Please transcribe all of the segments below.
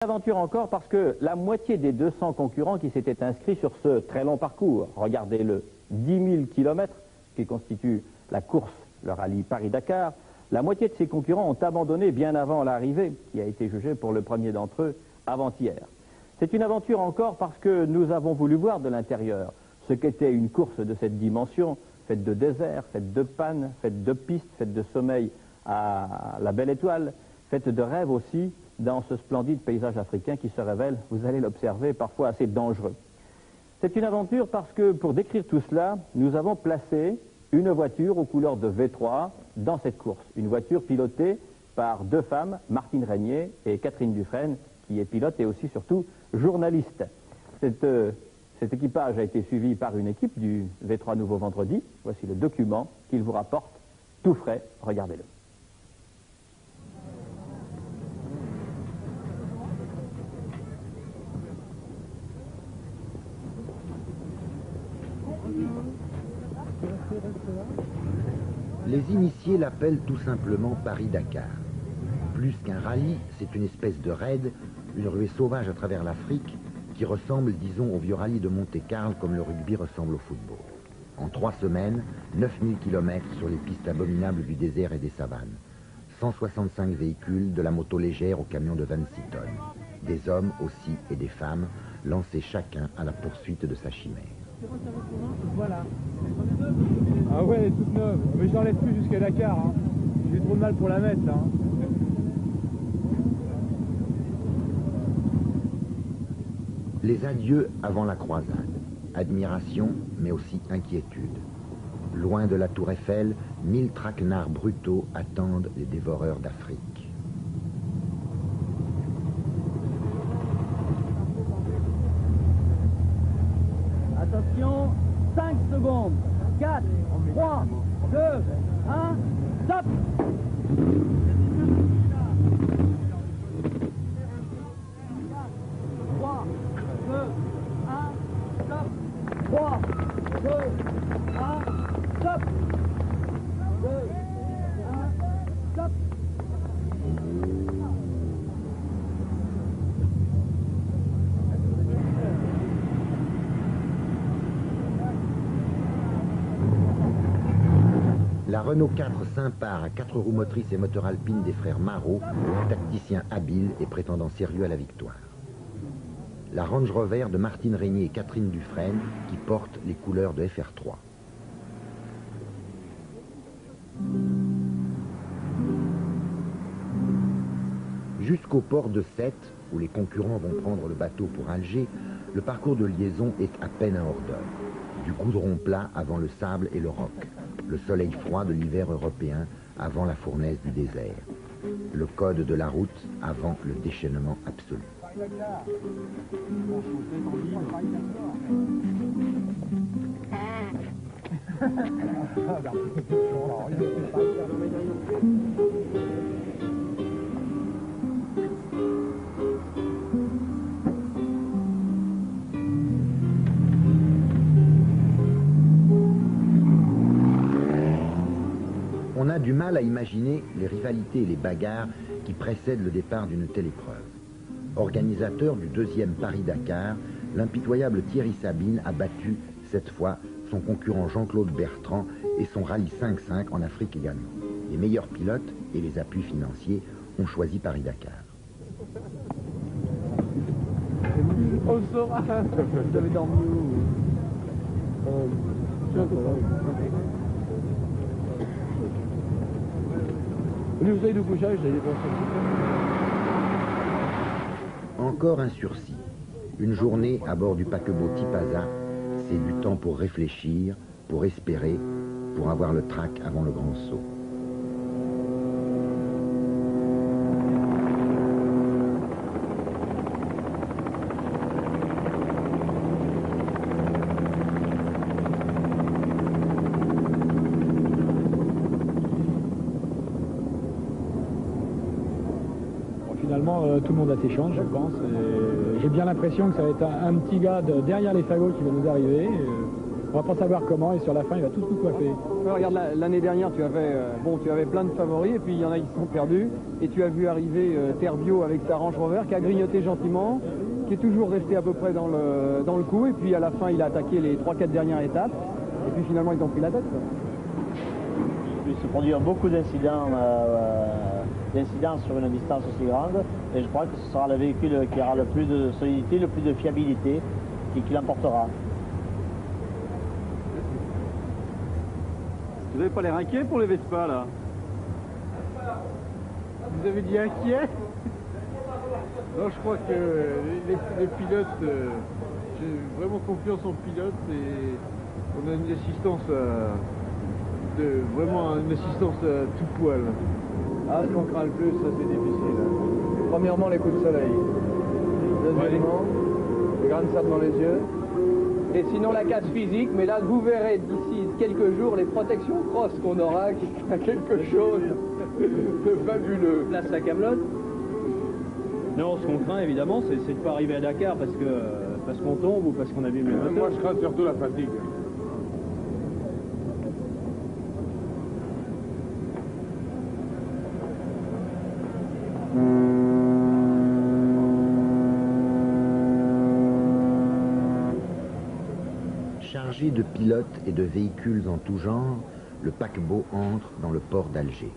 Aventure encore parce que la moitié des 200 concurrents qui s'étaient inscrits sur ce très long parcours, regardez-le, 10 000 km qui constitue la course, le rallye Paris-Dakar, la moitié de ces concurrents ont abandonné bien avant l'arrivée, qui a été jugée pour le premier d'entre eux avant-hier. C'est une aventure encore parce que nous avons voulu voir de l'intérieur ce qu'était une course de cette dimension, faite de désert, faite de panne, faite de pistes, faite de sommeil à la belle étoile, faite de rêves aussi, dans ce splendide paysage africain qui se révèle, vous allez l'observer, parfois assez dangereux. C'est une aventure parce que, pour décrire tout cela, nous avons placé une voiture aux couleurs de V3 dans cette course. Une voiture pilotée par deux femmes, Martine Régnier et Catherine Dufresne, qui est pilote et aussi surtout journaliste. Cet équipage a été suivi par une équipe du V3 Nouveau Vendredi. Voici le document qu'il vous rapporte tout frais, regardez-le. Les initiés l'appellent tout simplement Paris-Dakar. Plus qu'un rallye, c'est une espèce de raid, une ruée sauvage à travers l'Afrique, qui ressemble, disons, au vieux rallye de Monte-Carlo comme le rugby ressemble au football. En 3 semaines, 9000 km sur les pistes abominables du désert et des savanes. 165 véhicules, de la moto légère au camion de 26 tonnes. Des hommes aussi et des femmes, lancés chacun à la poursuite de sa chimère. Voilà. Ah ouais, elle est toute neuve. Mais je l'enlève plus jusqu'à Dakar. Hein. J'ai trop de mal pour la mettre là. Hein. Les adieux avant la croisade. Admiration, mais aussi inquiétude. Loin de la tour Eiffel, 1000 traquenards brutaux attendent les dévoreurs d'Afrique. Attention, 5 secondes. 4, 3, 2, 1, stop! 3, 2, 1, stop! 3, 2, 1, stop! 2, 1, stop! La Renault 4 s'impare à 4 roues motrices et moteur alpine des frères Marot, tacticiens habiles et prétendants sérieux à la victoire. La Range Rover de Martine Régnier et Catherine Dufresne qui portent les couleurs de FR3. Jusqu'au port de Sète, où les concurrents vont prendre le bateau pour Alger, le parcours de liaison est à peine un hors-d'œuvre. Du goudron plat avant le sable et le roc. Le soleil froid de l'hiver européen avant la fournaise du désert. Le code de la route avant le déchaînement absolu. On a du mal à imaginer les rivalités et les bagarres qui précèdent le départ d'une telle épreuve. Organisateur du 2e Paris-Dakar, l'impitoyable Thierry Sabine a battu, cette fois, son concurrent Jean-Claude Bertrand et son rallye 5-5 en Afrique également. Les meilleurs pilotes et les appuis financiers ont choisi Paris-Dakar. On le saura. Vous avez dormi où? Vous savez de couchage, j'ai dépensé. Encore un sursis. Une journée à bord du paquebot Tipaza, c'est du temps pour réfléchir, pour espérer, pour avoir le trac avant le grand saut. Finalement, tout le monde a ses chances, je pense. J'ai bien l'impression que ça va être un petit gars derrière les fagots qui va nous arriver. On va pas savoir comment, et sur la fin, il va tous nous coiffer. Ouais, regarde, l'année dernière, tu avais plein de favoris, et puis il y en a qui sont perdus. Et tu as vu arriver Terbio avec sa Range Rover, qui a grignoté gentiment, qui est toujours resté à peu près dans le coup. Et puis à la fin, il a attaqué les 3-4 dernières étapes. Et puis finalement, ils ont pris la tête, quoi. Il se produit beaucoup d'incidents sur une distance aussi grande. Et je crois que ce sera le véhicule qui aura le plus de solidité, le plus de fiabilité, qui l'emportera. Vous n'avez pas l'air inquiet pour les Vespa, là? Vous avez dit inquiet? Non, je crois que les pilotes, j'ai vraiment confiance en pilote et on a une assistance vraiment une assistance à tout poil. Ah, ce qu'on craint le plus, ça c'est difficile. Premièrement, les coups de soleil. Deuxièmement, les grains de sable dans les yeux. Et sinon la casse physique, mais là vous verrez d'ici quelques jours les protections cross qu'on aura, qui sera quelque chose de fabuleux. Place la Camelote. Non, ce qu'on craint évidemment, c'est de ne pas arriver à Dakar parce qu'on tombe ou parce qu'on abîme les moteurs. Moi je crains surtout la fatigue. Chargé de pilotes et de véhicules en tout genre, le paquebot entre dans le port d'Alger.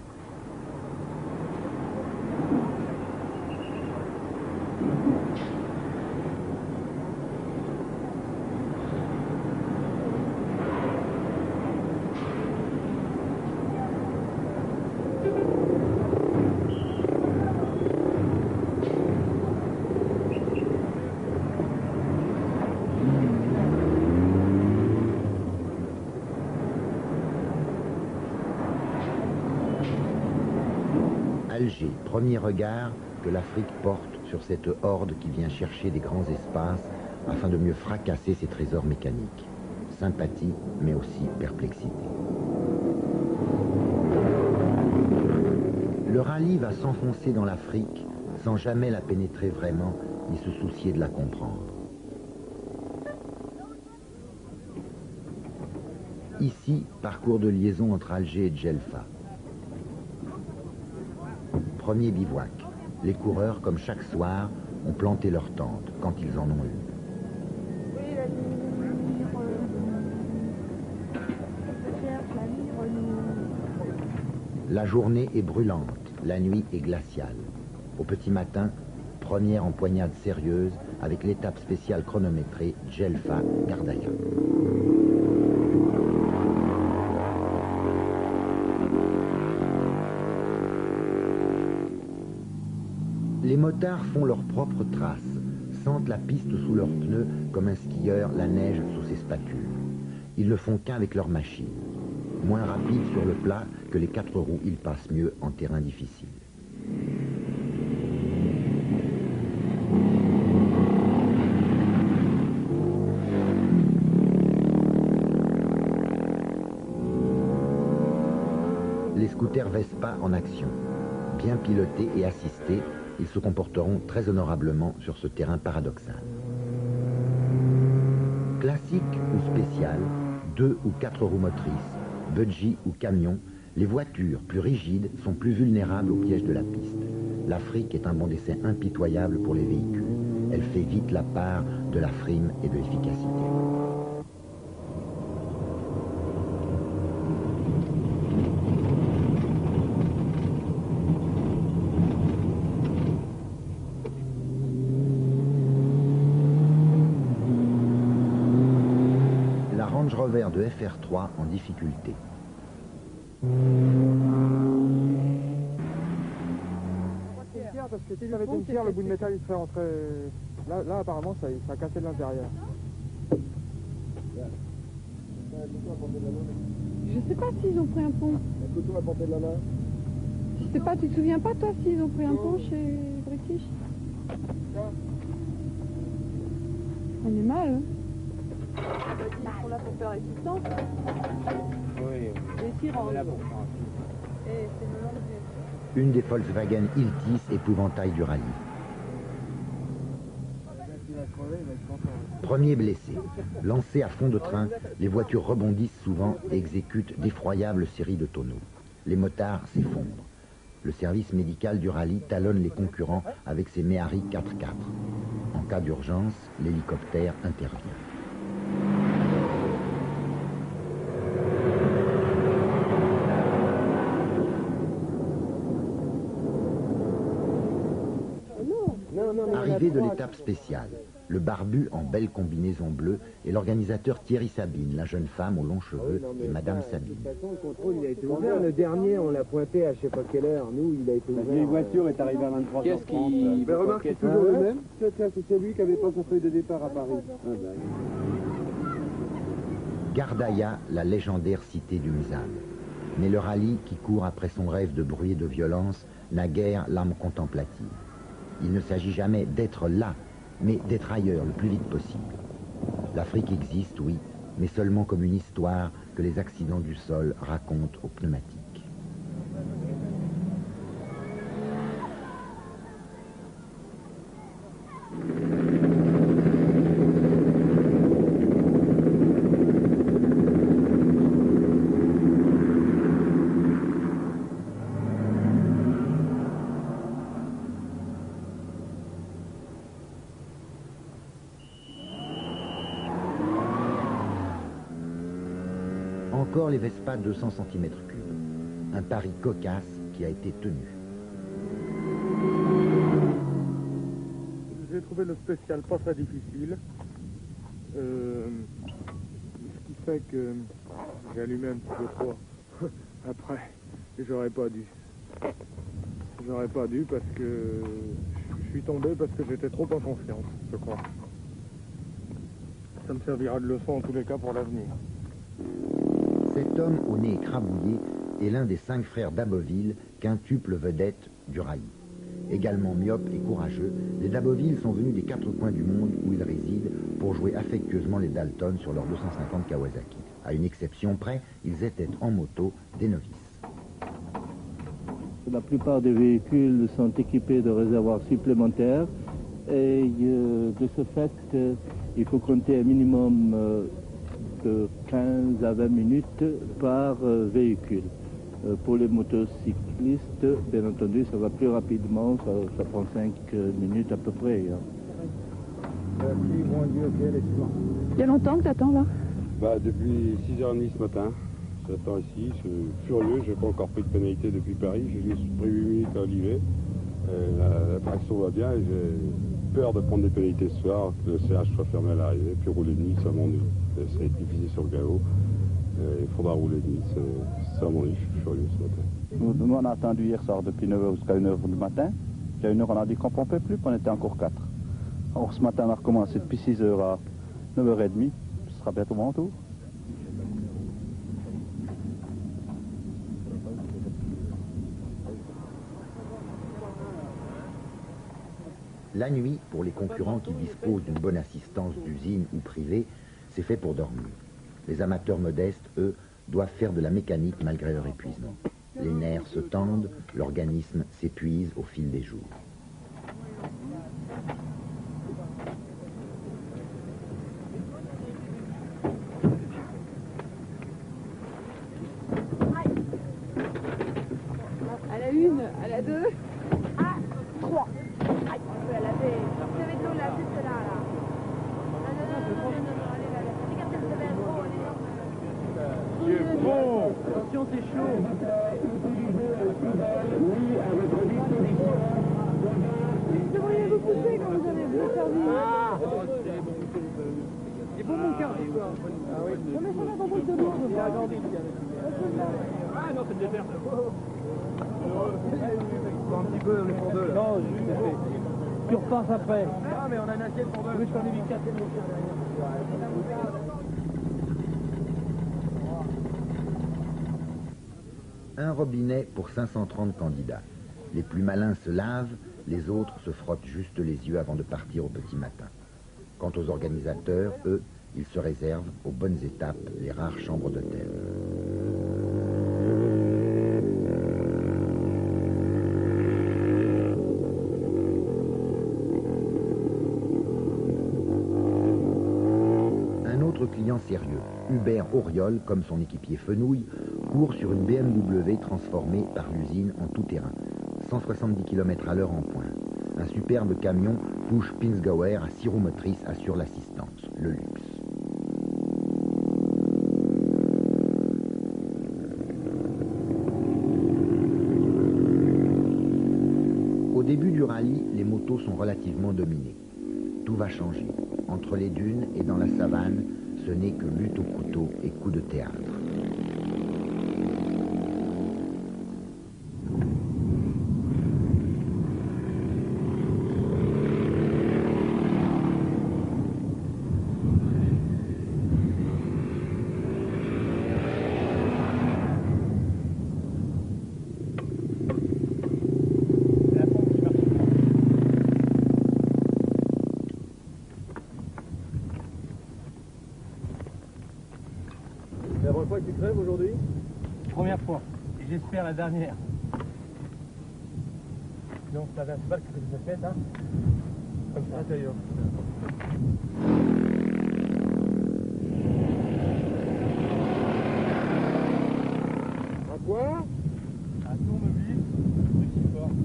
Alger, premier regard que l'Afrique porte sur cette horde qui vient chercher des grands espaces afin de mieux fracasser ses trésors mécaniques. Sympathie, mais aussi perplexité. Le rallye va s'enfoncer dans l'Afrique sans jamais la pénétrer vraiment ni se soucier de la comprendre. Ici, parcours de liaison entre Alger et Djelfa. Premier bivouac. Les coureurs, comme chaque soir, ont planté leur tente, quand ils en ont eu. Oui, la nuit, je cherche la nuit. La journée est brûlante, la nuit est glaciale. Au petit matin, première empoignade sérieuse avec l'étape spéciale chronométrée Djelfa-Gardaya. Les motards font leurs propres traces, sentent la piste sous leurs pneus comme un skieur la neige sous ses spatules. Ils ne font qu'avec leur machine. Moins rapides sur le plat que les 4 roues, ils passent mieux en terrain difficile. Les scooters Vespa en action. Bien pilotés et assistés, ils se comporteront très honorablement sur ce terrain paradoxal. Classique ou spécial, 2 ou 4 roues motrices, budgie ou camion, les voitures plus rigides sont plus vulnérables aux pièges de la piste. L'Afrique est un banc d'essai impitoyable pour les véhicules. Elle fait vite la part de la frime et de l'efficacité. Range Rover de FR3 en difficulté. C'est une pierre parce que si ça avait été une pierre, le bout de métal il serait rentré. Là apparemment ça a cassé de l'intérieur. Je sais pas s'ils ont pris un pont. Je sais pas, tu te souviens pas toi s'ils ont pris un pont chez British? On est mal, hein? Ils sont là pour faire résistance. Oui, Les tyrans. on est là pour faire Et c'est le long du... Une des Volkswagen Iltis, épouvantail du rallye. Premier blessé. Lancées à fond de train, les voitures rebondissent souvent et exécutent d'effroyables séries de tonneaux. Les motards s'effondrent. Le service médical du rallye talonne les concurrents avec ses Méhari 4x4. En cas d'urgence, l'hélicoptère intervient. Arrivée de l'étape spéciale, le barbu en belle combinaison bleue et l'organisateur Thierry Sabine, la jeune femme aux longs cheveux et Madame Sabine. De toute façon, le contrôle, il a été ouvert. Le dernier, on l'a pointé à je sais pas quelle heure. Nous, il a été ouvert. La vieille voiture est arrivée à 23h30. Qu'est-ce qui... Mais remarque, c'est toujours le même. C'est lui qui n'avait pas son feuille de départ à Paris. Gardaïa, la légendaire cité du Mzab. Mais le rallye, qui court après son rêve de bruit et de violence, n'a guère l'âme contemplative. Il ne s'agit jamais d'être là, mais d'être ailleurs le plus vite possible. L'Afrique existe, oui, mais seulement comme une histoire que les accidents du sol racontent aux pneumatiques. Encore les Vespa 200 cm3. Un pari cocasse qui a été tenu. J'ai trouvé le spécial pas très difficile. Ce qui fait que j'ai allumé un petit peu trop après. Et j'aurais pas dû. J'aurais pas dû parce que je suis tombé parce que j'étais trop en confiance, je crois. Ça me servira de leçon en tous les cas pour l'avenir. Cet homme au nez écrabouillé est l'un des 5 frères d'Aboville, quintuple vedette du rallye. Également myope et courageux, les d'Aboville sont venus des 4 coins du monde où ils résident pour jouer affectueusement les Dalton sur leur 250 Kawasaki. À une exception près, ils étaient en moto des novices. La plupart des véhicules sont équipés de réservoirs supplémentaires et de ce fait, il faut compter un minimum de 15 à 20 minutes par véhicule. Pour les motocyclistes, bien entendu, ça va plus rapidement, ça prend 5 minutes à peu près. Il y a longtemps que t'attends là? Depuis 6h30 ce matin, j'attends ici, je suis furieux, j'ai pas encore pris de pénalité depuis Paris, j'ai juste pris 8 minutes à Olivet. La traction va bien et j'ai peur de prendre des pénalités ce soir, que le CH soit fermé à l'arrivée, puis rouler de nuit, ça m'ennuie. Ça va être difficile sur le galop. Il faudra rouler de nuit, ça m'ennuie, je suis furieux ce matin. Nous on a attendu hier soir depuis 9h jusqu'à 1h du matin. Puis à 1h on a dit qu'on ne pouvait plus, puis on était encore 4. Alors ce matin on a recommencé depuis 6h à 9h30. Ce sera bientôt mon tour. La nuit, pour les concurrents qui disposent d'une bonne assistance d'usine ou privée, c'est fait pour dormir. Les amateurs modestes, eux, doivent faire de la mécanique malgré leur épuisement. Les nerfs se tendent, l'organisme s'épuise au fil des jours. À la 1, à la 2, à 3. Elle avait de l'eau là, juste là. Bon, attention, c'est chaud. Devriez vous pousser quand vous avez bien servi. C'est pour mon quart d'histoire. Ah oui. Non mais ça va pas beaucoup de monde. Il a grandi. Ah non, c'est de dévers. Un petit peu, les pour deux. Non, tu repasses après. Ah, mais on a une assiette pour deux. Oui, je t'en ai mis 4 derrière. Un robinet pour 530 candidats. Les plus malins se lavent, les autres se frottent juste les yeux avant de partir au petit matin. Quant aux organisateurs, eux, ils se réservent aux bonnes étapes les rares chambres d'hôtel. autre client sérieux, Hubert Auriol, comme son équipier Fenouil, court sur une BMW transformée par l'usine en tout-terrain. 170 km/h en pointe. Un superbe camion Push Pinzgauer à 6 roues motrices assure l'assistance, le luxe. Au début du rallye, les motos sont relativement dominées. Tout va changer. Entre les dunes et dans la savane, ce n'est que lutte au couteau et coup de théâtre. C'est la première fois que tu crèves aujourd'hui? Première fois, et j'espère la dernière. Donc ça va, c'est pas que ça se fait, hein? Comme ça, l'intérieur. À quoi? Un tournevis cruciforme.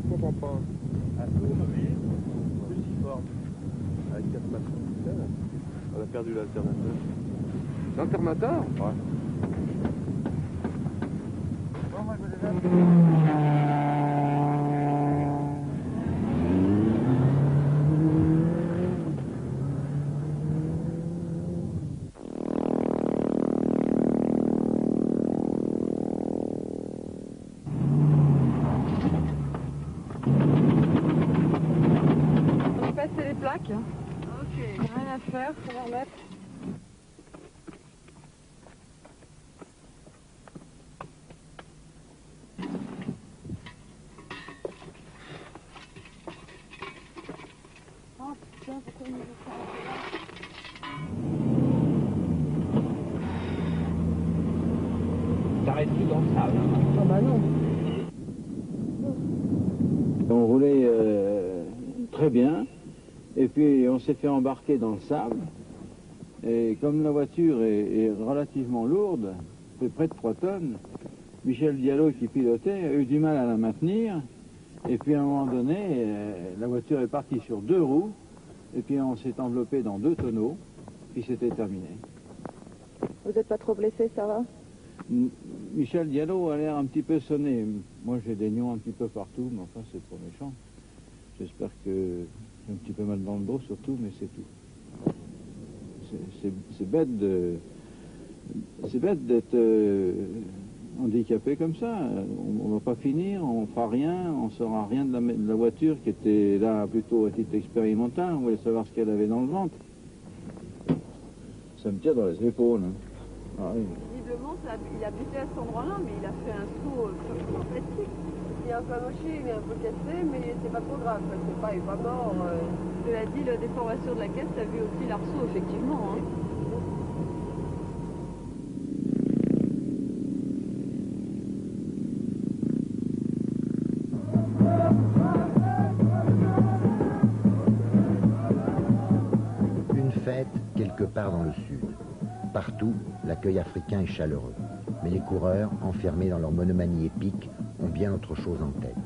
Je comprends pas. Un tournevis cruciforme. Avec 4 machins, c'est ça là. On a perdu l'alternateur. L'alternateur? Ouais. Bon, moi je vous On va passer les plaques. Ok. Rien à faire, faut les remettre. Oh putain, pourquoi il nous fait ça? T'arrêtes tout dans le sable. Ah bah non. On roulait très bien, et puis on s'est fait embarquer dans le sable, et comme la voiture est relativement lourde, fait près de 3 tonnes, Michel Diallo qui pilotait a eu du mal à la maintenir, et puis à un moment donné, la voiture est partie sur 2 roues, et puis on s'est enveloppé dans 2 tonneaux, puis c'était terminé. Vous n'êtes pas trop blessé, ça va? Michel Diallo a l'air un petit peu sonné. Moi j'ai des nions un petit peu partout, mais enfin c'est pas méchant. J'espère que j'ai un petit peu mal dans le dos surtout, mais c'est tout. C'est bête de... C'est bête d'être handicapé comme ça. On va pas finir, on fera rien, on saura rien de la voiture qui était là plutôt à titre expérimental. On voulait savoir ce qu'elle avait dans le ventre. Ça me tire dans les épaules. Hein. Ah, oui. Visiblement, il habitait à cet endroit-là, mais il a fait un saut en plastique. Il est un peu amoché, il est un peu cassé, mais c'est pas trop grave. Il est pas mort. Cela dit, la déformation de la caisse a vu aussi l'arceau, effectivement. Hein. Une fête quelque part dans le sud. Partout, l'accueil africain est chaleureux. Mais les coureurs, enfermés dans leur monomanie épique, ont bien autre chose en tête.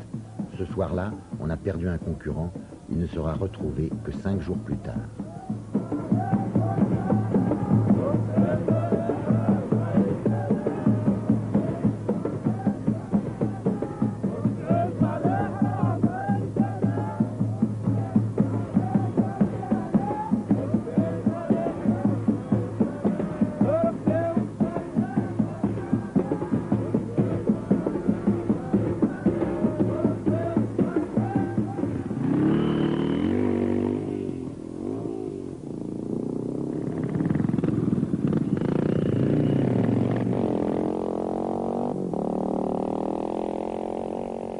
Ce soir-là, on a perdu un concurrent. Il ne sera retrouvé que 5 jours plus tard.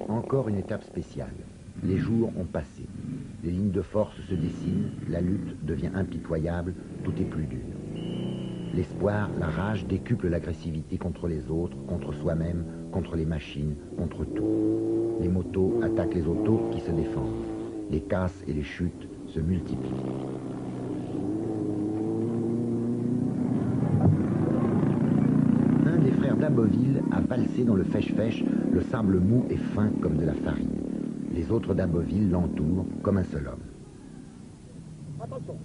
Encore une étape spéciale. Les jours ont passé. Les lignes de force se dessinent, la lutte devient impitoyable, tout est plus dur. L'espoir, la rage décuplent l'agressivité contre les autres, contre soi-même, contre les machines, contre tout. Les motos attaquent les autos qui se défendent. Les casses et les chutes se multiplient. frère d'Aboville a valsé dans le fèche-fèche, le sable mou et fin comme de la farine. Les autres d'Aboville l'entourent comme un seul homme. Attention.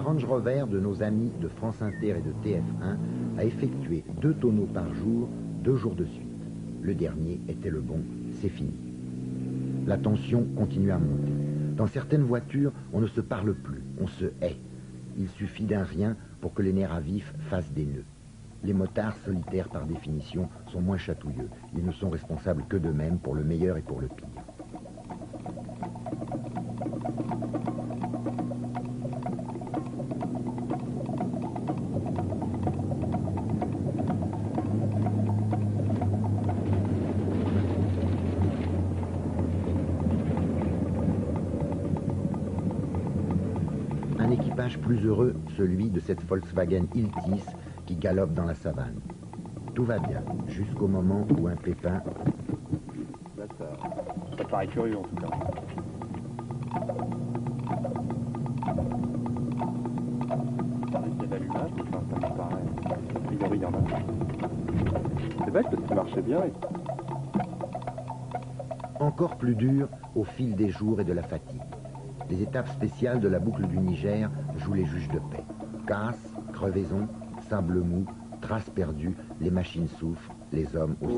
Range Rover de nos amis de France Inter et de TF1 a effectué 2 tonneaux par jour, 2 jours de suite. Le dernier était le bon, c'est fini. La tension continue à monter. Dans certaines voitures, on ne se parle plus, on se hait. Il suffit d'un rien pour que les nerfs à vif fassent des nœuds. Les motards solitaires par définition sont moins chatouilleux. Ils ne sont responsables que d'eux-mêmes pour le meilleur et pour le pire. Plus heureux, celui de cette Volkswagen Iltis qui galope dans la savane. Tout va bien, jusqu'au moment où un pépin... Là, ça paraît curieux en tout cas. Il y a d'allumage, ça me paraît... A priori, il y en a. C'est bête parce qu'il marchait bien. Encore plus dur au fil des jours et de la fatigue. Les étapes spéciales de la boucle du Niger jouent les juges de paix. Casse, crevaison, sable mou, traces perdues, les machines souffrent, les hommes aussi.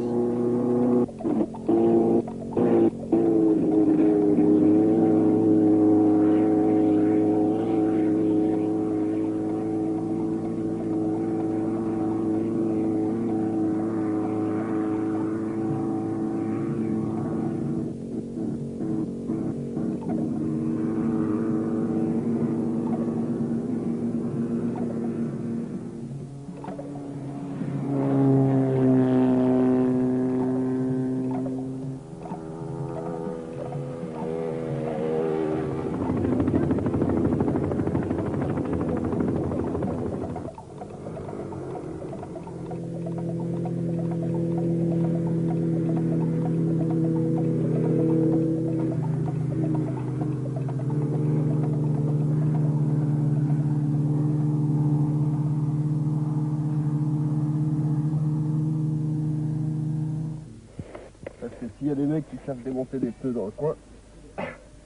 S'il y a des mecs qui savent démonter des pneus dans le coin,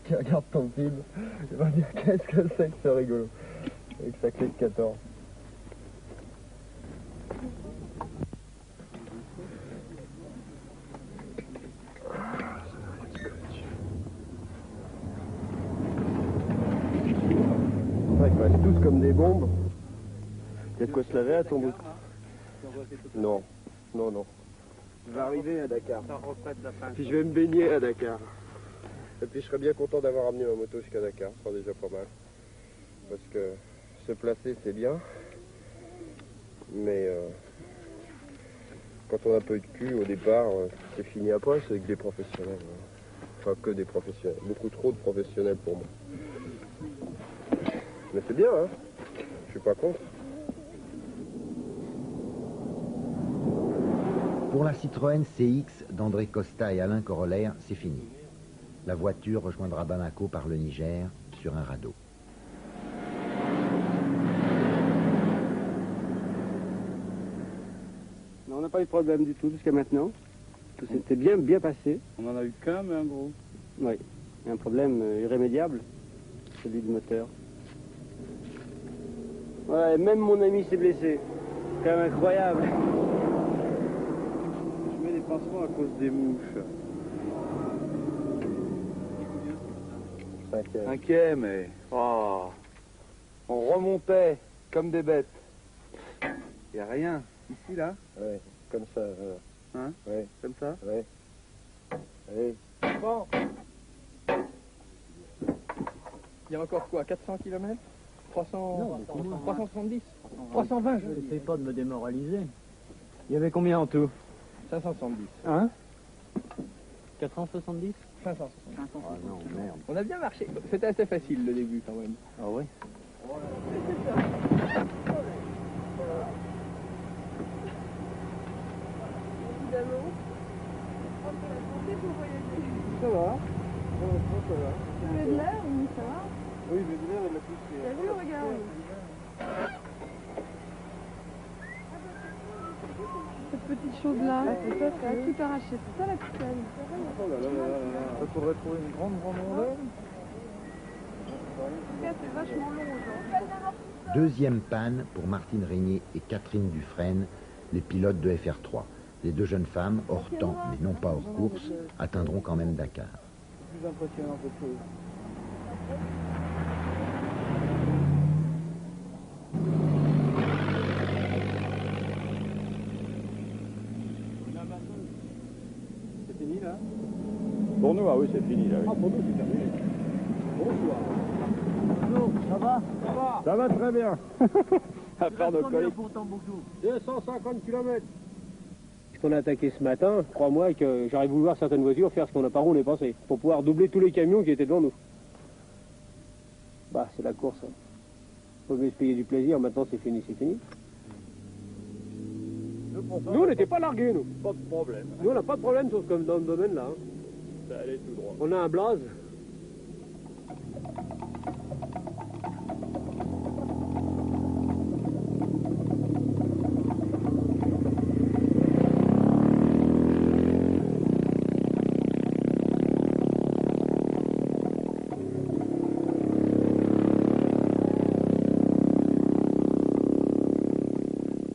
qui regardent ton film, ils vont dire qu'est-ce que c'est que c'est rigolo, avec sa clé de 14. Ouais, ils passent tous comme des bombes. Il y a de quoi se laver à ton bout. Non, non, non. Je vais arriver à Dakar. Puis je vais me baigner à Dakar. Et puis je serais bien content d'avoir amené ma moto jusqu'à Dakar, ce sera déjà pas mal. Parce que se placer c'est bien, mais quand on a peu de cul au départ, c'est fini après, c'est avec des professionnels. Enfin que des professionnels, beaucoup trop de professionnels pour moi. Mais c'est bien, hein, je suis pas contre. Pour la Citroën CX d'André Costa et Alain Corollaire, c'est fini. La voiture rejoindra Bamako par le Niger sur un radeau. Non, on n'a pas eu de problème du tout jusqu'à maintenant. Tout s'était bien passé. On en a eu qu'un, mais un gros. Oui, un problème irrémédiable, celui du moteur. Ouais, même mon ami s'est blessé. C'est quand même incroyable. Je mets des pansements à cause des mouches. Inquiet, mais... Oh, on remontait comme des bêtes. Y a rien. Ici, là? Ouais, comme ça. Hein? Ouais. Comme ça? Ouais. Allez. Bon. Il y a encore quoi, 400 km 300... 370 320, je veux dire. N'essaye pas de me démoraliser. Il y avait combien en tout? 570. Hein 470 570. Ah non, merde. On a bien marché. C'était assez facile le début quand même. Ah oui? Évidemment. On peut la santé pour voyager. Ça va. Ça va. Tu mets de l'air, oui, ça va. Oui, mais de l'air, il a plus. T'as vu, regarde. Cette petite chose-là, c'est à tout arracher. C'est ça la ficelle. Oh là là là là là. Il faudrait trouver une grande rondelle. En tout cas, c'est vachement long aujourd'hui. Deuxième panne pour Martine Régnier et Catherine Dufresne, les pilotes de FR3. Les deux jeunes femmes, hors temps mais non pas hors course, atteindront quand même Dakar. C'est plus impressionnant que chose. C'est fini là? Pour nous, ah oui, c'est fini là. Oui. Ah, pour nous, c'est terminé. Bonsoir. Bonjour, ça va? Ça va? Ça va très bien. À part nos collègues. Pour Tombouctou 250 km. Ce qu'on a attaqué ce matin, crois-moi que j'aurais voulu voir certaines voitures faire ce qu'on n'a pas roulé pensé, pour pouvoir doubler tous les camions qui étaient devant nous. Bah, c'est la course. Hein. Faut bien se payer du plaisir, maintenant c'est fini, c'est fini. Nous, on n'était pas largués, nous. Pas de problème. Nous, on n'a pas de problème sauf comme dans le domaine là. Hein. Ça allait tout droit. On a un blaze.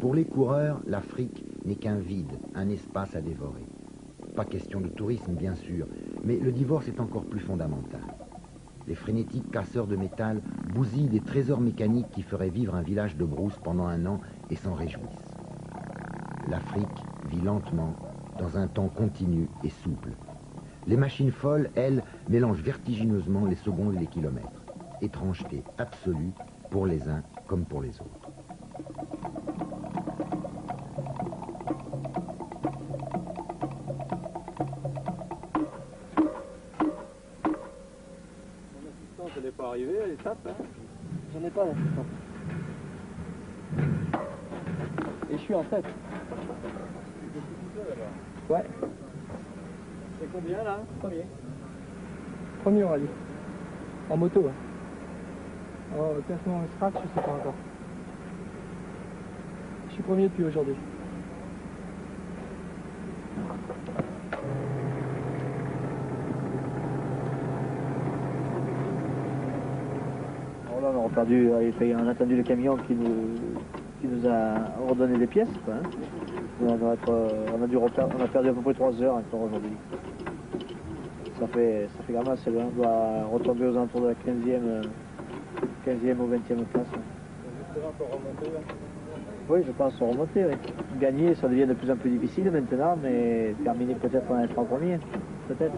Pour les coureurs, l'Afrique n'est qu'un vide, un espace à dévorer. Pas question de tourisme, bien sûr, mais le divorce est encore plus fondamental. Les frénétiques casseurs de métal bousillent des trésors mécaniques qui feraient vivre un village de brousse pendant un an et s'en réjouissent. L'Afrique vit lentement, dans un temps continu et souple. Les machines folles, elles, mélangent vertigineusement les secondes et les kilomètres. Étrangeté absolue pour les uns comme pour les autres. Elle n'est pas arrivée, elle est tape, hein. J'en ai pas d'assistance. Et je suis en tête. Ouais. C'est combien là? Premier. Premier au rallye. En moto, hein. Oh, classement scratch, je sais pas encore. Je suis premier depuis aujourd'hui. Bon, là, on a perdu, on a attendu le camion qui nous a redonné des pièces, quoi, hein. On a perdu à peu près 3 heures encore aujourd'hui. Ça fait quand même assez loin. On doit retomber aux alentours de la 15e ou 20e place. Oui, je pense remonter. Oui. Gagner, ça devient de plus en plus difficile maintenant, mais terminer peut-être en être en premier, peut-être.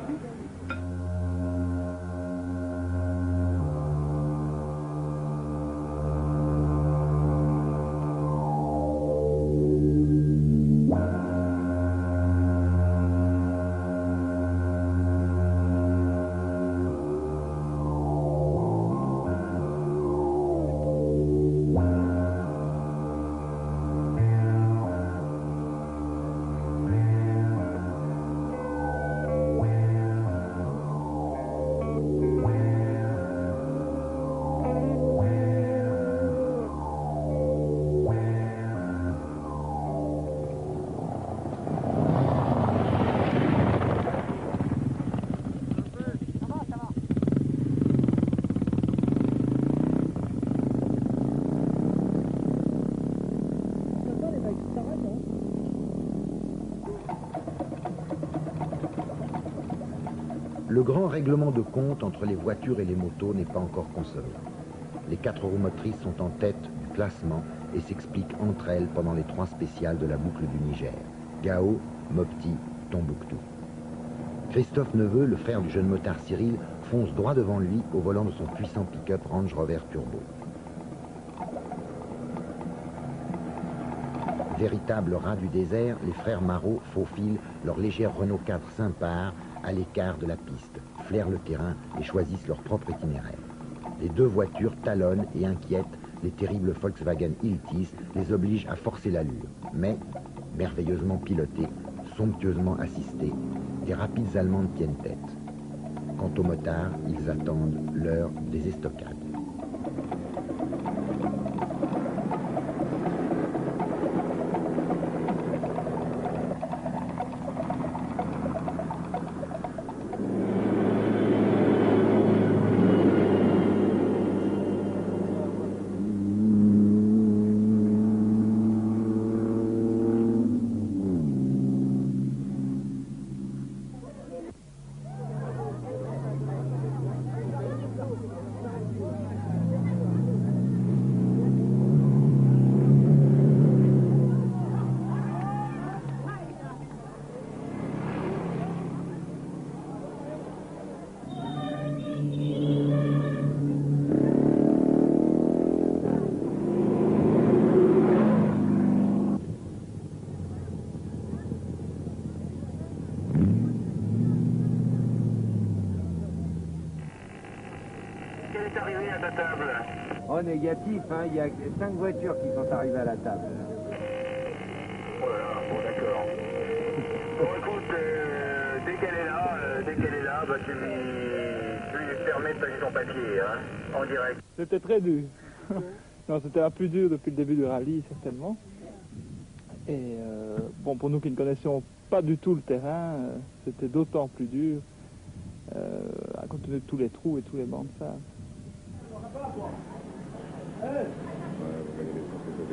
Le grand règlement de compte entre les voitures et les motos n'est pas encore consommé. Les 4 roues motrices sont en tête du classement et s'expliquent entre elles pendant les 3 spéciales de la boucle du Niger. Gao, Mopti, Tombouctou. Christophe Neveu, le frère du jeune motard Cyril, fonce droit devant lui au volant de son puissant pick-up Range Rover Turbo. Véritables rats du désert, les frères Marot faufilent leur légère Renault 4 Saint-Par à l'écart de la piste, flairent le terrain et choisissent leur propre itinéraire. Les deux voitures talonnent et inquiètent, les terribles Volkswagen Iltis les obligent à forcer l'allure. Mais, merveilleusement pilotés, somptueusement assistés, des rapides Allemandes tiennent tête. Quant aux motards, ils attendent l'heure des estocades. Oh, négatif, hein, il y a 5 voitures qui sont arrivées à la table. Voilà, bon d'accord. Bon écoute, dès qu'elle est là, bah, tu lui permets de passer son papier, hein, en direct. C'était très dur. Non, c'était la plus dure depuis le début du rallye, certainement. Et bon, pour nous qui ne connaissions pas du tout le terrain, c'était d'autant plus dur, à compte de tous les trous et tous les bancs de sable.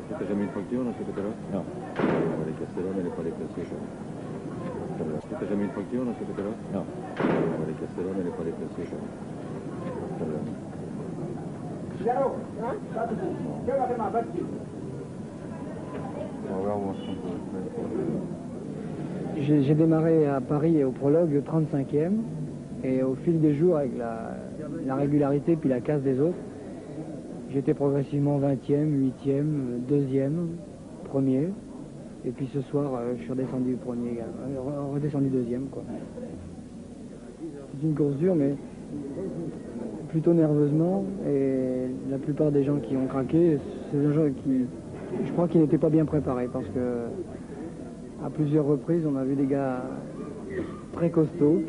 T'as jamais une facture dans ce côté-là? Non. On va les casser là, mais elle n'est pas déplacée. T'as jamais une facture dans ce côté-là? Non. On va les casser là, mais elle n'est pas déplacée. On va voir où on se trouve. J'ai démarré à Paris au prologue 35e, et au fil des jours, avec la régularité puis la casse des autres, j'étais progressivement 20e, 8e, 2e, 1er, et puis ce soir, je suis redescendu 1er, redescendu 2e, quoi. C'est une course dure, mais plutôt nerveusement, et la plupart des gens qui ont craqué, c'est des gens qui, je crois qu'ils n'étaient pas bien préparés, parce que à plusieurs reprises, on a vu des gars très costauds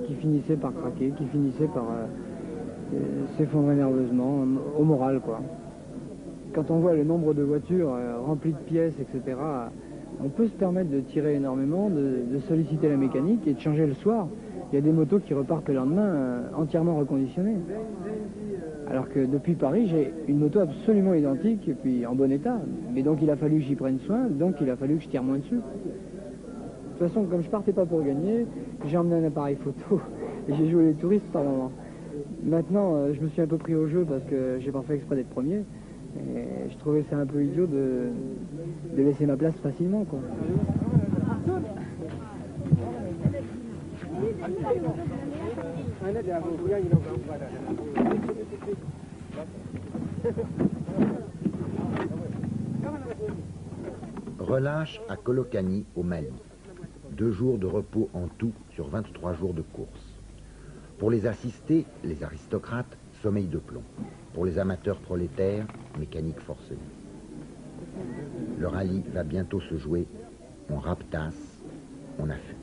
qui finissaient par craquer, qui finissaient par s'effondrer nerveusement, au moral, quoi. Quand on voit le nombre de voitures remplies de pièces, etc., on peut se permettre de tirer énormément, de solliciter la mécanique et de changer le soir. Il y a des motos qui repartent le lendemain entièrement reconditionnées. Alors que depuis Paris, j'ai une moto absolument identique et puis en bon état. Mais donc il a fallu que j'y prenne soin, donc il a fallu que je tire moins dessus. De toute façon, comme je partais pas pour gagner, j'ai emmené un appareil photo et j'ai joué les touristes par moment. Maintenant, je me suis un peu pris au jeu parce que j'ai pas fait exprès d'être premier. Et je trouvais ça un peu idiot de laisser ma place facilement, quoi. Relâche à Kolokani, au Mali. 2 jours de repos en tout sur 23 jours de course. Pour les assistés, les aristocrates, sommeil de plomb. Pour les amateurs prolétaires, mécanique forcenée. Le rallye va bientôt se jouer. On rapetasse, on affûte.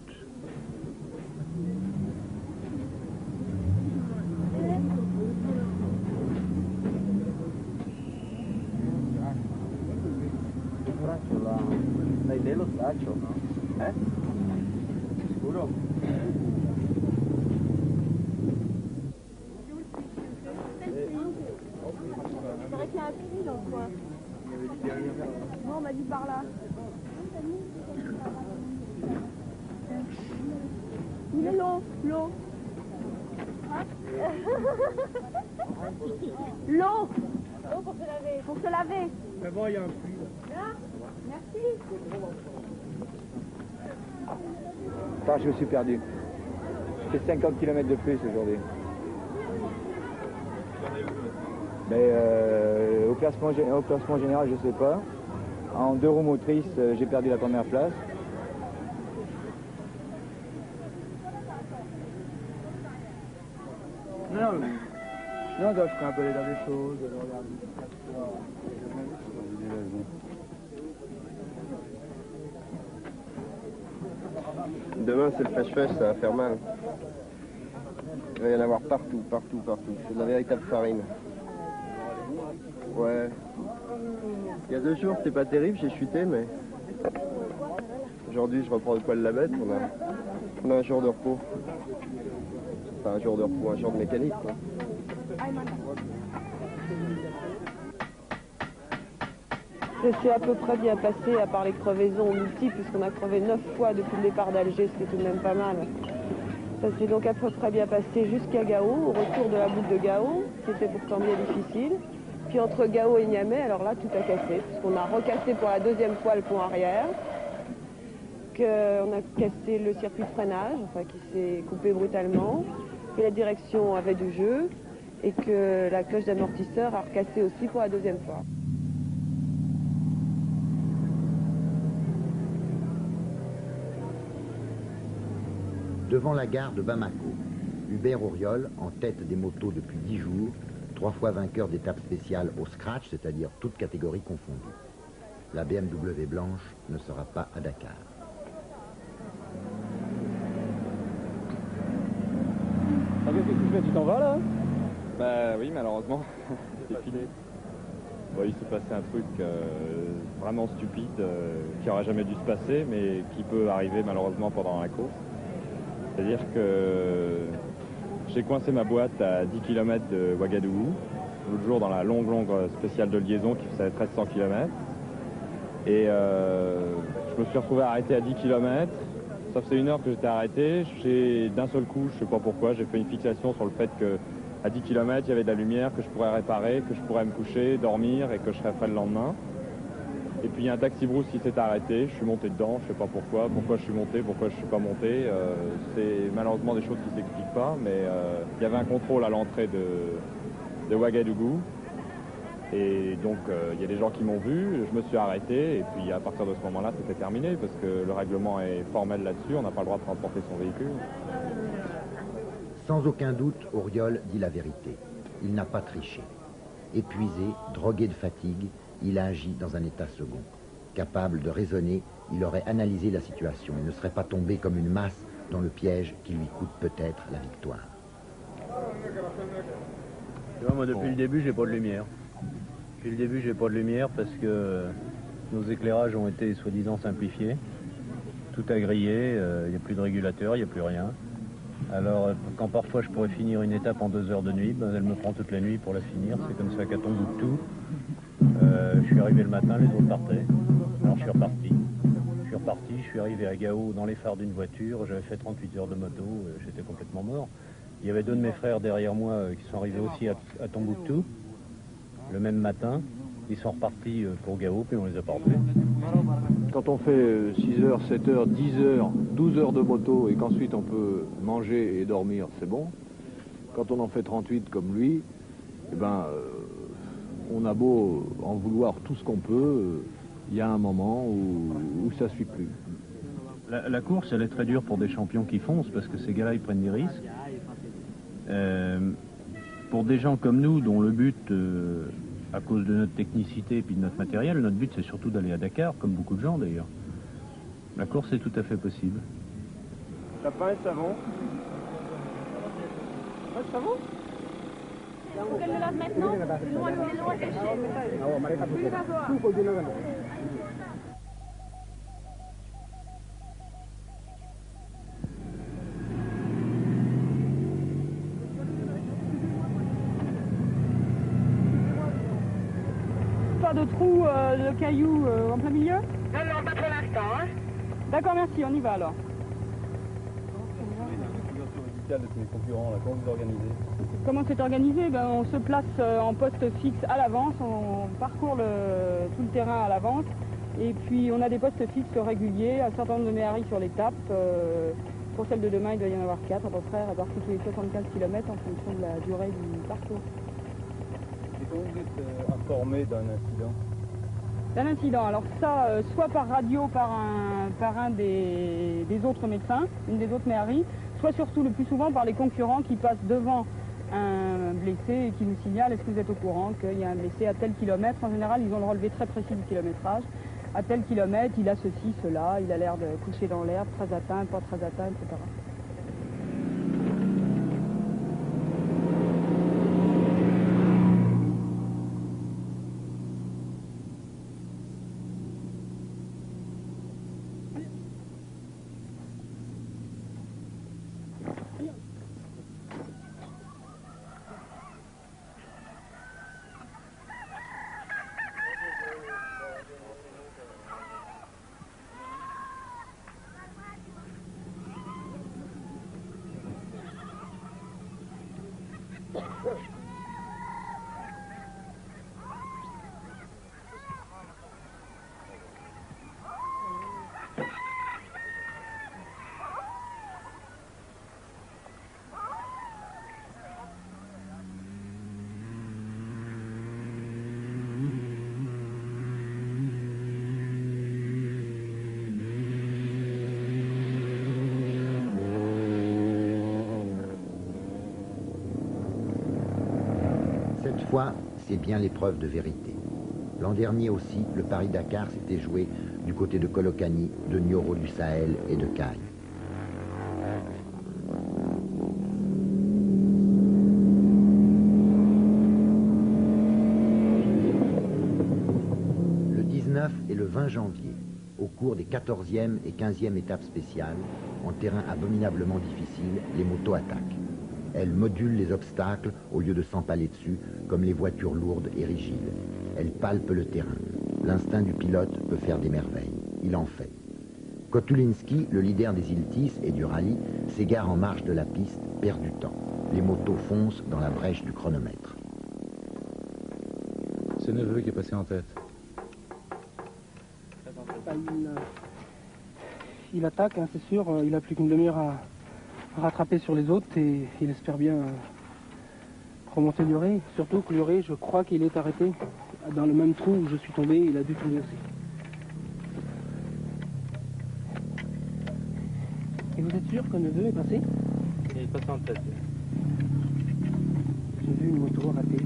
Non, on m'a dit par là. Il est l'eau, l'eau. L'eau. L'eau pour se laver. Pour se laver. Mais bon, il y a un puits. Là. Merci. Attends, je me suis perdu. Je fais 50 km de plus aujourd'hui. Mais au classement général, je ne sais pas. En 2 roues motrices, j'ai perdu la première place. Non, je ferai un peu les dernières choses. Demain, c'est le fèche-fèche, ça va faire mal. Il va y en avoir partout, partout, partout. C'est de la véritable farine. Ouais. Il y a 2 jours, c'était pas terrible, j'ai chuté, mais... Aujourd'hui, je reprends le poil de la bête, on a un jour de repos. Enfin, un jour de repos, un jour de mécanique, quoi. Ça s'est à peu près bien passé, à part les crevaisons multiples, puisqu'on a crevé 9 fois depuis le départ d'Alger, ce qui est tout de même pas mal. Ça s'est donc à peu près bien passé jusqu'à Gao, au retour de la boucle de Gao, qui était pourtant bien difficile. Puis entre Gao et Niamey, alors là, tout a cassé, puisqu'on a recassé pour la 2e fois le pont arrière, qu'on a cassé le circuit de freinage, enfin qui s'est coupé brutalement, que la direction avait du jeu, et que la cloche d'amortisseur a recassé aussi pour la 2e fois. Devant la gare de Bamako, Hubert Auriol, en tête des motos depuis 10 jours, 3 fois vainqueur d'étape spéciale au scratch, c'est-à-dire toutes catégories confondues. La BMW blanche ne sera pas à Dakar. Qu'est-ce que tu fais? Tu t'en vas là? Bah oui, malheureusement, c'est fini. Bon, il s'est passé un truc vraiment stupide qui n'aurait jamais dû se passer, mais qui peut arriver malheureusement pendant la course. C'est-à-dire que j'ai coincé ma boîte à 10 km de Ouagadougou, l'autre jour dans la longue spéciale de liaison qui faisait 1300 km. Et je me suis retrouvé arrêté à 10 km. Ça faisait 1 heure que j'étais arrêté. D'un seul coup, je ne sais pas pourquoi, j'ai fait une fixation sur le fait qu'à 10 km, il y avait de la lumière, que je pourrais réparer, que je pourrais me coucher, dormir et que je serais prêt le lendemain. Et puis il y a un taxi brousse qui s'est arrêté, je suis monté dedans, je sais pas pourquoi je suis monté, pourquoi je suis pas monté. C'est malheureusement des choses qui s'expliquent pas, mais il y avait un contrôle à l'entrée de Ouagadougou. Et donc il y a des gens qui m'ont vu, je me suis arrêté, et puis à partir de ce moment-là, c'était terminé, parce que le règlement est formel là-dessus, on n'a pas le droit de transporter son véhicule. Sans aucun doute, Auriol dit la vérité. Il n'a pas triché. Épuisé, drogué de fatigue, il a agi dans un état second. Capable de raisonner, il aurait analysé la situation et ne serait pas tombé comme une masse dans le piège qui lui coûte peut-être la victoire. Tu vois, moi depuis le début, j'ai pas de lumière. Depuis le début, j'ai pas de lumière parce que nos éclairages ont été soi-disant simplifiés. Tout a grillé, il n'y a plus de régulateur, il n'y a plus rien. Alors, quand parfois je pourrais finir une étape en 2 heures de nuit, ben, elle me prend toute la nuit pour la finir. C'est comme ça qu'à Tombouctou. Je suis arrivé le matin, les autres partaient. Alors je suis reparti. Je suis arrivé à Gao dans les phares d'une voiture. J'avais fait 38 heures de moto, j'étais complètement mort. Il y avait 2 de mes frères derrière moi qui sont arrivés aussi à Tombouctou le même matin. Ils sont repartis pour Gao, puis on les a pas revus. Quand on fait 6 heures, 7 heures, 10 heures, 12 heures de moto et qu'ensuite on peut manger et dormir, c'est bon. Quand on en fait 38 comme lui, eh ben, on a beau en vouloir tout ce qu'on peut, il y a un moment où ça ne suit plus. La course, elle est très dure pour des champions qui foncent parce que ces gars-là, ils prennent des risques. Pour des gens comme nous, dont le but, à cause de notre technicité et puis de notre matériel, notre but c'est surtout d'aller à Dakar, comme beaucoup de gens d'ailleurs. La course est tout à fait possible. T'as pas un savon? Pas de savon? Il faut qu'elle le lave maintenant. C'est loin de sécher. Plus le rasoir. Pas de trou de cailloux en plein milieu? Non, non, pas pour l'instant. Hein. D'accord, merci, on y va alors. De tous les concurrents, là, comment vous organisez? Comment c'est organisé? Ben, on se place en poste fixe à l'avance, on parcourt tout le terrain à l'avance, et puis on a des postes fixes réguliers, un certain nombre de méharis sur l'étape, Pour celle de demain, il doit y en avoir 4 à peu près, répartis tous les 75 km en fonction de la durée du parcours. Et comment vous êtes informé d'un incident? D'un incident, alors ça, soit par radio par un des autres médecins, une des autres méharies, soit surtout le plus souvent par les concurrents qui passent devant un blessé et qui nous signalent est-ce que vous êtes au courant qu'il y a un blessé à tel kilomètre. En général, ils ont le relevé très précis du kilométrage. À tel kilomètre, il a ceci, cela, il a l'air de coucher dans l'herbe, très atteint, pas très atteint, etc. Cette fois, c'est bien l'épreuve de vérité. L'an dernier aussi, le Paris-Dakar s'était joué du côté de Kolokani, de Nioro du Sahel et de Cagnes. Le 19 et le 20 janvier, au cours des 14e et 15e étapes spéciales, en terrain abominablement difficile, les motos attaquent. Elles modulent les obstacles au lieu de s'empaler dessus, comme les voitures lourdes et rigides. Elles palpent le terrain. L'instinct du pilote peut faire des merveilles. Il en fait. Kotulinski, le leader des Iltis et du rallye, s'égare en marge de la piste, perd du temps. Les motos foncent dans la brèche du chronomètre. C'est Neveu qui est passé en tête. Il attaque, hein, c'est sûr. Il n'a plus qu'une demi-heure à rattraper sur les autres et il espère bien remonter Lioré. Surtout que Lioré, je crois qu'il est arrêté dans le même trou où je suis tombé. Il a dû tomber aussi. Et vous êtes sûr que Neveu est passé? Il est passé en tête. J'ai vu une moto ratée.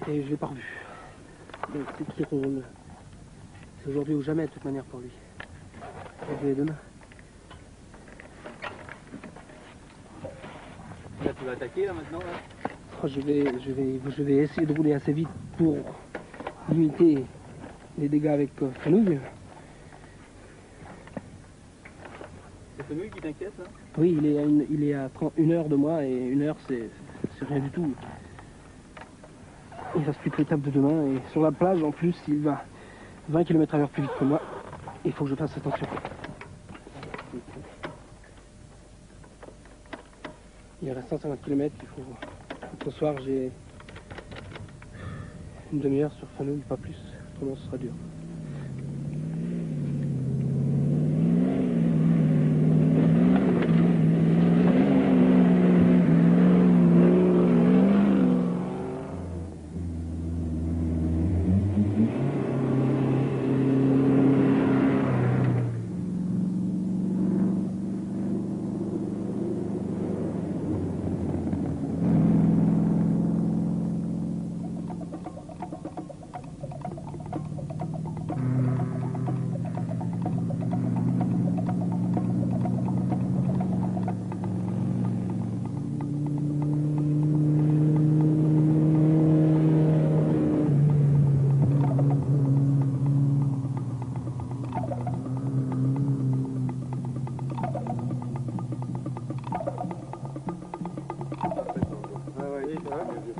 Et je l'ai pas revu. Donc c'est qui roule. C'est aujourd'hui ou jamais de toute manière pour lui. Aujourd'hui et demain. Là tu vas attaquer là maintenant là? Oh, je vais essayer de rouler assez vite pour limiter les dégâts avec Fenouille. C'est Fenouille qui t'inquiète là? Oui, il est à 1 heure de moi et 1 heure c'est rien du tout. Il reste plus que l'étape de demain et sur la plage en plus il va 20 km/h plus vite que moi. Il faut que je fasse attention. Il reste 150 km, il faut ce soir j'ai une demi-heure sur Fenouille, pas plus, autrement ce sera dur.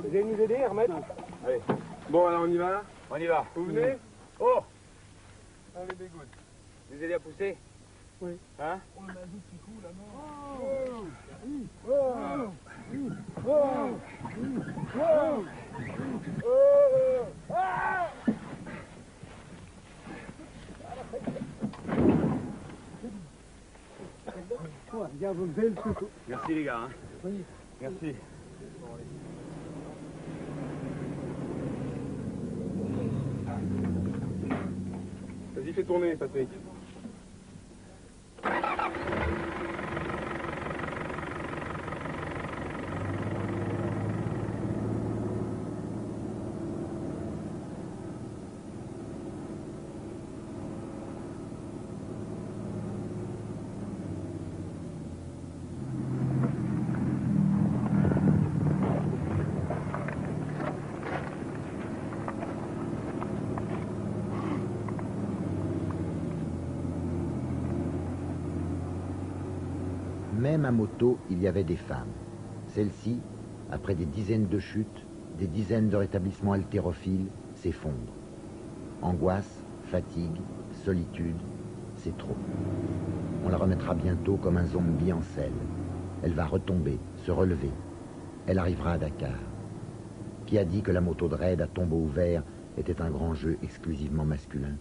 Vous allez nous aider à remettre? Allez. Bon, alors on y va? On y va. Vous venez? Oh! Allez, Bégoud. Vous aider à pousser? Oui. Hein? On a un petit coup là, Merci les gars. Hein. Oui. Merci. Vas-y, fais tourner, Patrick. Même à moto, il y avait des femmes. Celles-ci, après des dizaines de chutes, des dizaines de rétablissements haltérophiles, s'effondrent. Angoisse, fatigue, solitude, c'est trop. On la remettra bientôt comme un zombie en selle. Elle va retomber, se relever. Elle arrivera à Dakar. Qui a dit que la moto de raid à tombeau ouvert était un grand jeu exclusivement masculin?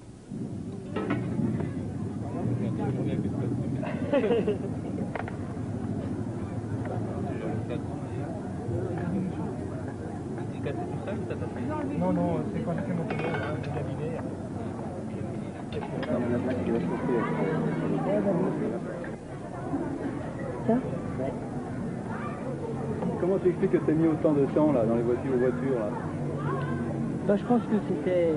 Non, non, c'est quand j'ai fait mon tour, j'ai gabiné. Ça? Comment tu expliques que tu as mis autant de temps là dans les voitures là? Bah, je pense que c'était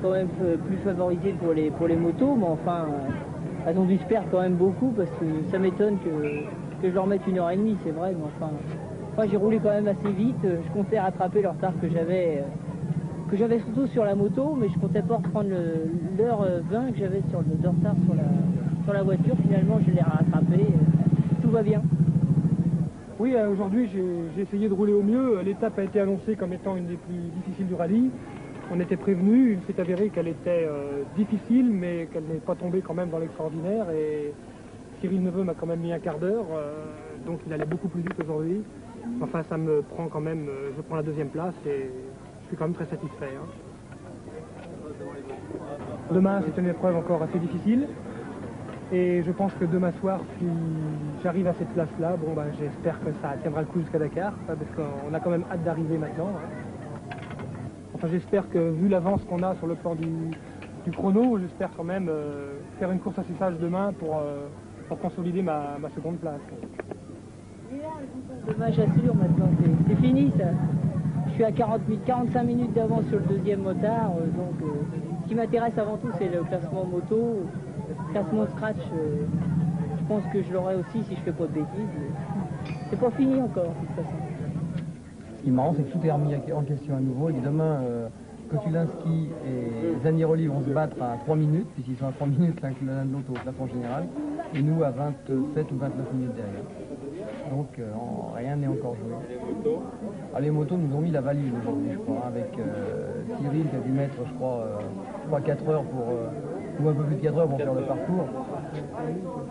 quand même plus favorisé pour les motos, mais enfin, elles ont dû se perdre quand même beaucoup parce que ça m'étonne que je leur mette 1h30, c'est vrai, mais enfin. Moi, j'ai roulé quand même assez vite. Je comptais rattraper le retard que j'avais surtout sur la moto, mais je comptais pas reprendre l'heure 20 que j'avais de retard sur la voiture. Finalement, je l'ai rattrapé. Tout va bien. Oui, aujourd'hui, j'ai essayé de rouler au mieux. L'étape a été annoncée comme étant une des plus difficiles du rallye. On était prévenus. Il s'est avéré qu'elle était difficile, mais qu'elle n'est pas tombée quand même dans l'extraordinaire. Et Cyril Neveu m'a quand même mis un quart d'heure. Donc, il allait beaucoup plus vite aujourd'hui. Enfin, ça me prend quand même, je prends la 2e place et je suis quand même très satisfait. Hein. Demain, c'est une épreuve encore assez difficile. Et je pense que demain soir, si j'arrive à cette place-là, bon, bah, j'espère que ça tiendra le coup jusqu'à Dakar, parce qu'on a quand même hâte d'arriver maintenant. Hein. Enfin, j'espère que, vu l'avance qu'on a sur le plan du chrono, j'espère quand même faire une course assez sage demain pour consolider ma 2e place. Dommage assure maintenant, c'est fini ça. Je suis à 45 minutes d'avance sur le 2e motard, donc ce qui m'intéresse avant tout c'est le classement moto, le classement scratch. Je pense que je l'aurai aussi si je fais pas de bêtises. C'est pas fini encore de toute façon. Ce qui est marrant, c'est que tout est remis en question à nouveau et que demain Kotulinski et Zaniroli vont se battre à 3 minutes, puisqu'ils sont à 3 minutes l'un de l'autre au classement général, et nous à 27 ou 29 minutes derrière. Donc rien n'est encore joué. Ah, les motos nous ont mis la valise aujourd'hui, je crois, avec Cyril qui a dû mettre, je crois 4 heures ou un peu plus de 4 heures pour faire le parcours.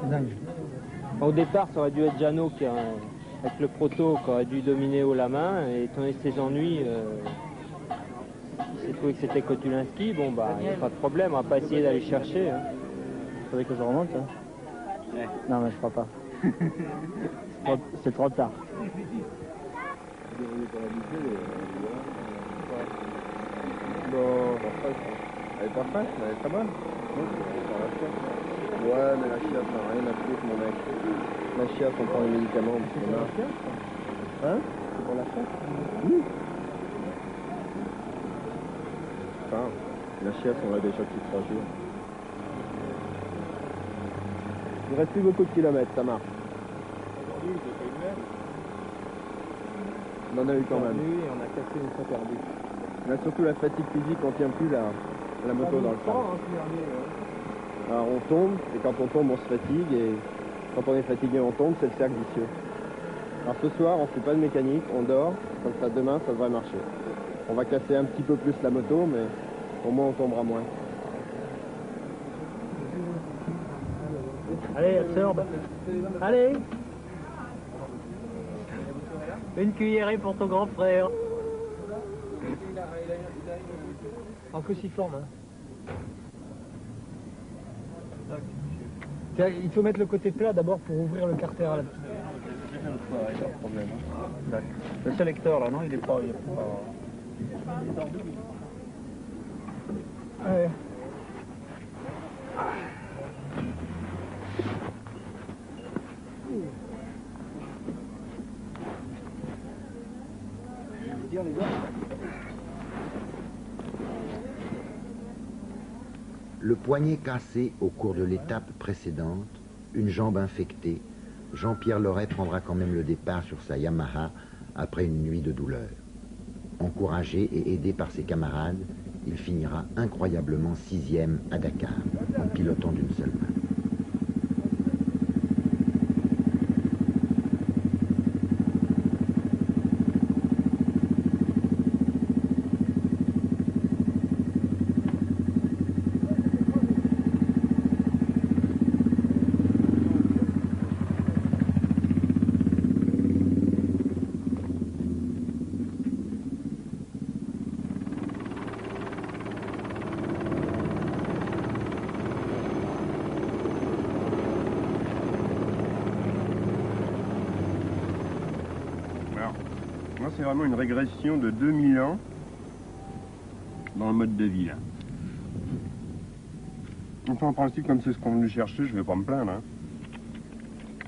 C'est dingue. Au départ, ça aurait dû être Jeannot avec le proto qui aurait dû dominer haut la main, et étant donné ses ennuis, il s'est trouvé que c'était Kotulinski. Bon, bah, il n'y a pas de problème, on va pas essayer d'aller chercher. Hein. Faudrait que je remonte, hein. Ouais. Non, mais je crois pas. C'est trop tard. Bon, elle est pas fraîche, mais elle est très bonne. Ouais, mais la chiasse, ça n'a rien à foutre, mon mec. La chiasse, on prend les médicaments, parce qu'on a... Hein? C'est pour la chiasse? Oui. Enfin, la chiasse, on l'a déjà depuis 3 jours. Il reste plus beaucoup de kilomètres, ça marche. On en a eu quand même. Oui, on a cassé une fois perdu. Là, surtout la fatigue physique, on tient plus la moto dans le sang. Alors on tombe, et quand on tombe, on se fatigue, et quand on est fatigué, on tombe, c'est le cercle vicieux. Alors ce soir, on fait pas de mécanique, on dort, comme ça demain, ça devrait marcher. On va casser un petit peu plus la moto, mais au moins on tombera moins. Allez, absorbe. Allez. Une cuillerée pour ton grand frère. En cruciforme, hein. Tiens, il faut mettre le côté plat d'abord pour ouvrir le carter à la petite. Le sélecteur là, non, il est pas. Ouais. Le poignet cassé au cours de l'étape précédente, une jambe infectée, Jean-Pierre Loret prendra quand même le départ sur sa Yamaha après une nuit de douleur. Encouragé et aidé par ses camarades, il finira incroyablement 6e à Dakar, en pilotant d'une seule main. Moi, c'est vraiment une régression de 2000 ans dans le mode de vie, là. Enfin, en principe, comme c'est ce qu'on veut chercher, je vais pas me plaindre, hein.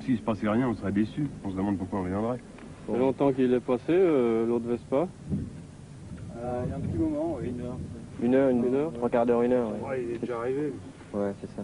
S'il se passait rien, on serait déçus. On se demande pourquoi on viendrait. Ça fait longtemps qu'il est passé, l'autre Vespa. Il y a un petit moment, oui, 1 heure. 1 heure, 1 heure, 3 quarts d'heure, 1 heure. Ouais, il est déjà arrivé. Ouais, c'est ça.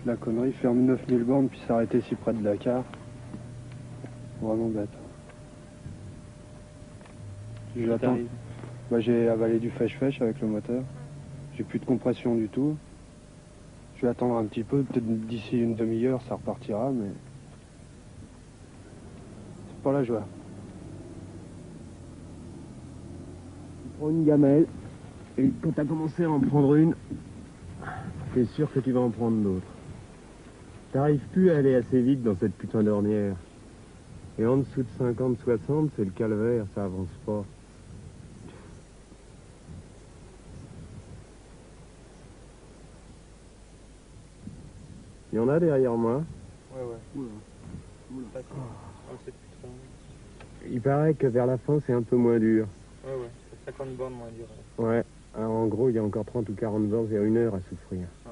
La connerie, faire 9000 bornes puis s'arrêter si près de Dakar. Vraiment bête. J'attends. Bah, j'ai avalé du fèche-fèche avec le moteur. J'ai plus de compression du tout. Je vais attendre un petit peu, peut-être d'ici une demi-heure ça repartira, mais c'est pas la joie. Tu prends une gamelle et quand tu as commencé à en prendre une, t'es sûr que tu vas en prendre d'autres. T'arrives plus à aller assez vite dans cette putain d'ornière. Et en dessous de 50-60, c'est le calvaire, ça avance pas. Il y en a derrière moi. Ouais. Oula. Il paraît que vers la fin, c'est un peu moins dur. Ouais, c'est 50 bornes moins dur. Ouais. Alors, en gros, il y a encore 30 ou 40 bornes, il y a 1 heure à souffrir. Ouais.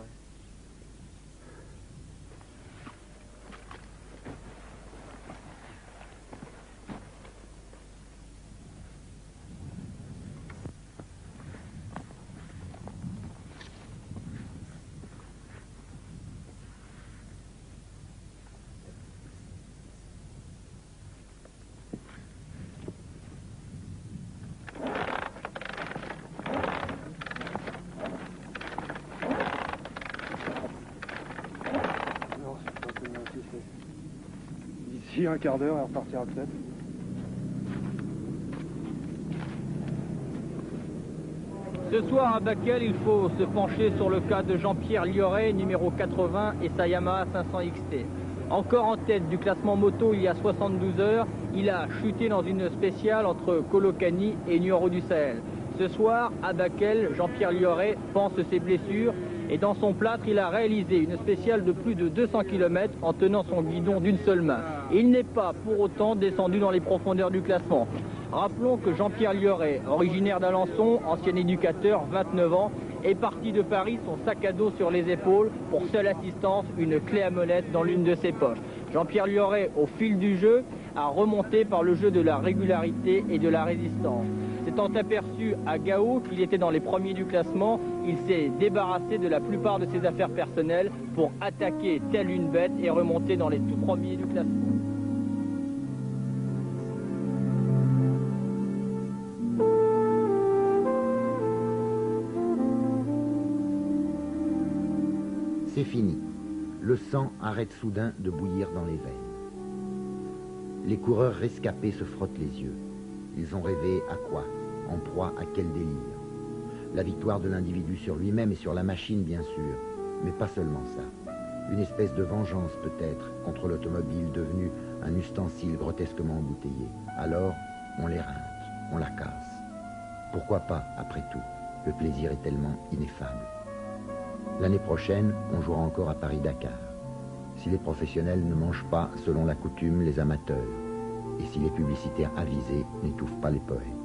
D'ici un quart d'heure, elle repartira peut-être. Ce soir à Bakel, il faut se pencher sur le cas de Jean-Pierre Lioré, numéro 80, et sa Yamaha 500 XT. Encore en tête du classement moto il y a 72 heures, il a chuté dans une spéciale entre Kolokani et Nuoro du Sahel. Ce soir, à Bakel, Jean-Pierre Lioré pense ses blessures et dans son plâtre, il a réalisé une spéciale de plus de 200 km en tenant son guidon d'une seule main. Il n'est pas pour autant descendu dans les profondeurs du classement. Rappelons que Jean-Pierre Lioré, originaire d'Alençon, ancien éducateur, 29 ans, est parti de Paris, son sac à dos sur les épaules, pour seule assistance, une clé à molette dans l'une de ses poches. Jean-Pierre Lioré, au fil du jeu, a remonté par le jeu de la régularité et de la résistance. S'étant aperçu à Gao qu'il était dans les premiers du classement, il s'est débarrassé de la plupart de ses affaires personnelles pour attaquer telle une bête et remonter dans les tout premiers du classement. C'est fini. Le sang arrête soudain de bouillir dans les veines. Les coureurs rescapés se frottent les yeux. Ils ont rêvé à quoi? En proie à quel délire? La victoire de l'individu sur lui-même et sur la machine, bien sûr, mais pas seulement ça. Une espèce de vengeance peut-être contre l'automobile devenue un ustensile grotesquement embouteillé. Alors, on l'éreinte, on la casse. Pourquoi pas, après tout? Le plaisir est tellement ineffable. L'année prochaine, on jouera encore à Paris-Dakar. Si les professionnels ne mangent pas, selon la coutume, les amateurs, et si les publicitaires avisés n'étouffent pas les poètes.